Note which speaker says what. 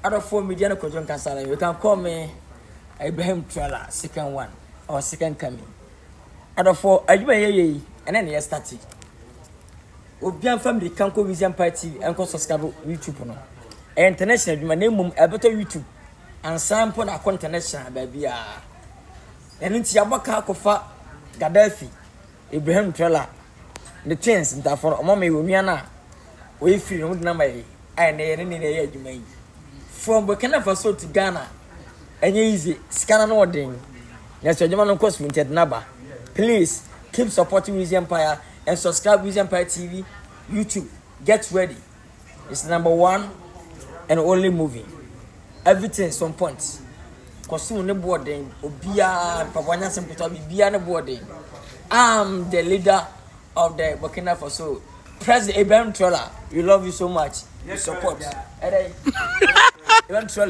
Speaker 1: out of 4 media Kojon Kansala, you can call me Ibrahim Traore, second one or second coming. Out of 4, are you and then you started. Obian family can go Vision Party and cause subscribe YouTube no. International, my name a better YouTube and sample a international baby. And it's Yabaka Kofa Gaddafi, Ibrahim Traore. The chance that for mommy Wumiana, we feel no number and any you may. From Burkina Faso to Ghana, and easy scanner no ding. Yes, your German course winter number. Please keep supporting Wiz Empire and subscribe Wiz Empire TV, YouTube. Get ready. It's #1 and only movie. Everything is on point. Costume no boarding. Obia Pavanya Semputa Bia no boarding. I'm the leader of the Burkina Faso. President Ibrahim Traore. We love you so much. You support. Ibrahim Traore.